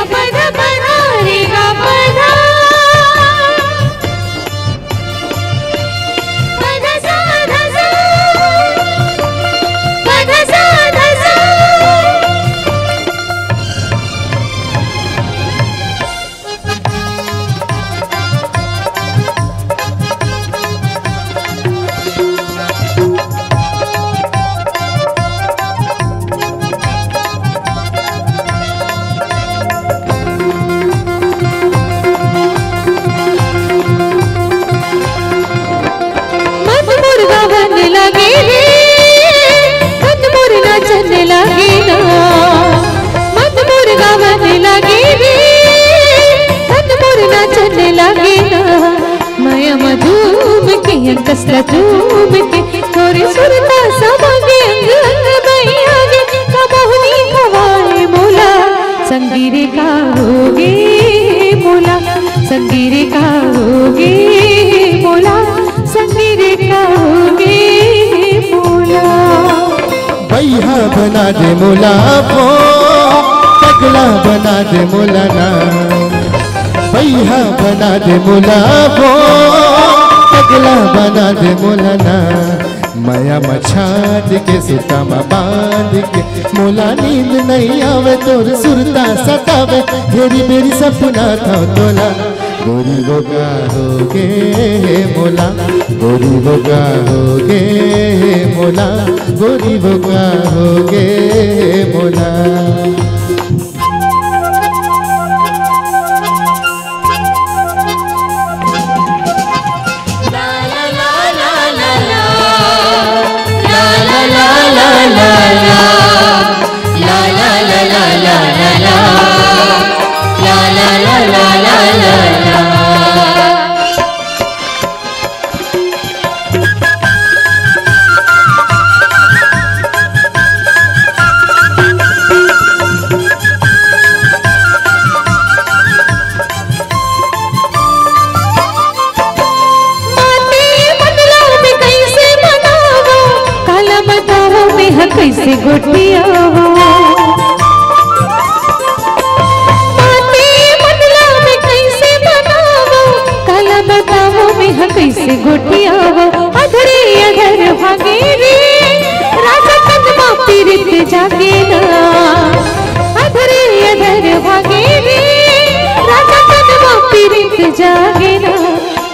गा पधा पधा रे गा पधा पधा सा धा सा पधा सा धा सा। चलने लगे ना मत मुर्गा बनने लगे रे मत मुर्गा चलने लगे ना माया मधुम के कसला धूम के थोड़ी सुरता समागे अंग अंग मैया गे कबहुनी खवाए मोला संगीरे का होगे मोला संगीरे का होगे मोला संगीरे का होगे मोला। भैया बना दे मोला वो पगला बना दे मोला ना भैया बना दे मोला वो पगला बना दे मोला ना माया मछाद के सुता में बांध के मोला नींद नहीं आवे तोर सुरता सतावे घेरी मेरी सपना था तोला गोरी होगा होगे मोला गोरी होगा होगे मोला गोरी होगा होगे मोला। कैसे गोटिया बदला में कैसे बनावो काला बतावो में कैसे गोटिया अधरे अधर भागे रे राजा कदमा पीरित जागे ना अधरे अधर भागे रे राजा कदमा पीरित जागे ना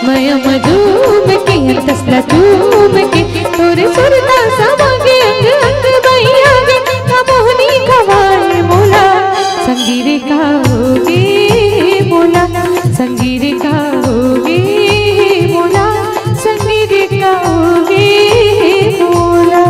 माया मधुम के तसला धूम के तोरे सुरता समागे अंग अंग मैया गे कबहुनी खवाए मोला संगीरे का होगे मोला संगीरे का होगे मोला संगीरे का होगे मोला।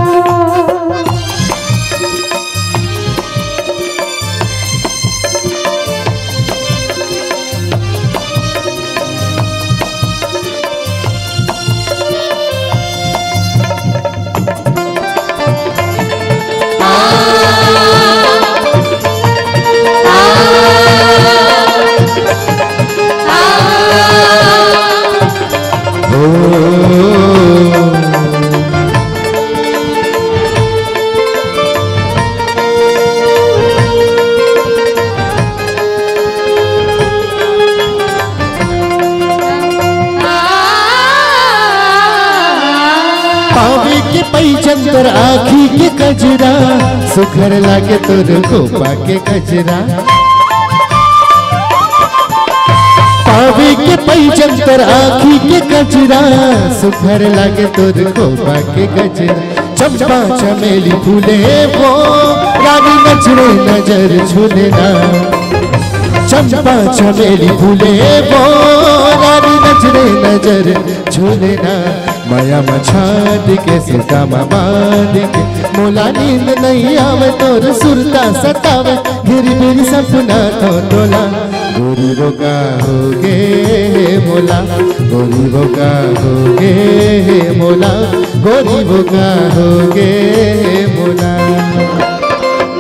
पैचंदर आखी के कजरा सुखर लागे तोर गोपा के कजरा पावे के पैचंदर आखी के कजरा सुखर लागे तोर गोपा के गजरा चंपा चमेली फूले वो रानी नजरे नजर झूले ना चंपा चमेली फूले वो रानी नजरे नजर झूले ना माया मछाद के सुता में बांध के मोला नींद नहीं आवे तोर सुरता सतावे घेरी मेरी सपना तो तोला गोरी रोगा होगे मोला गोरी रोगा होगे मोला गोरी रोगा होगे मोला।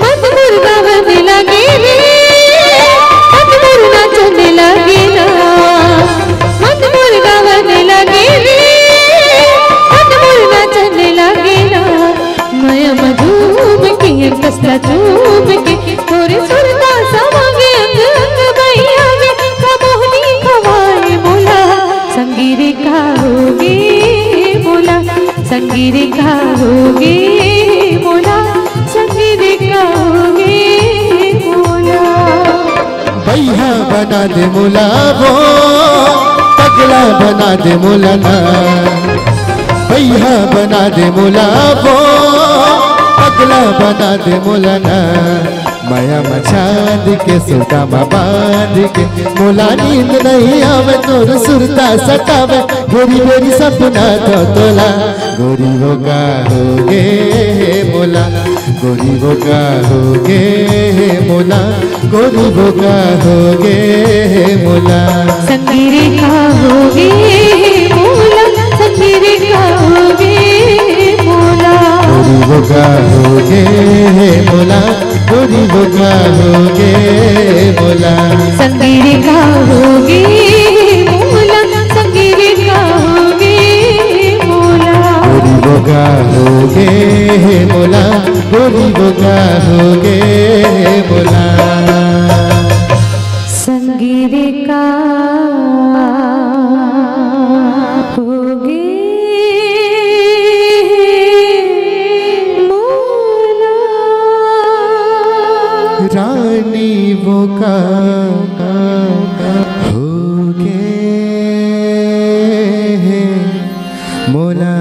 मत मुर्गा बनने लगे रे मत मुर्गा चलने लगे ना मत मुर्गा बनने लगे रे चलने लगे ना माया मधुम के कसला धूम के थोड़े सुरता समागे अंग भैया बना दे मोला वो, पगला बना दे मोला ना। भैया बना दे मोला वो, पगला बना दे मोला ना। माया मचाद के सुता बांध के, मोला नींद नहीं आवे तोर सुरता सतावे, गोरी गोरी सपना तो तोला। गोरी वो का होगे मोला, गोरी वो का होगे मोला, गोरी वो का होगे मोला। संगीरे का होगे मोला, संगीरे का होगे मोला। गोरी वो का होगे मोला, गोरी वो का होगे मोला। संगीरे का होगे मोला, संगीरे का होगे मोला। गोरी वो का होगे मोला, गोरी वो का होगे मोला। संगीरे का होगे मोला। रानी वो का होगे मोला।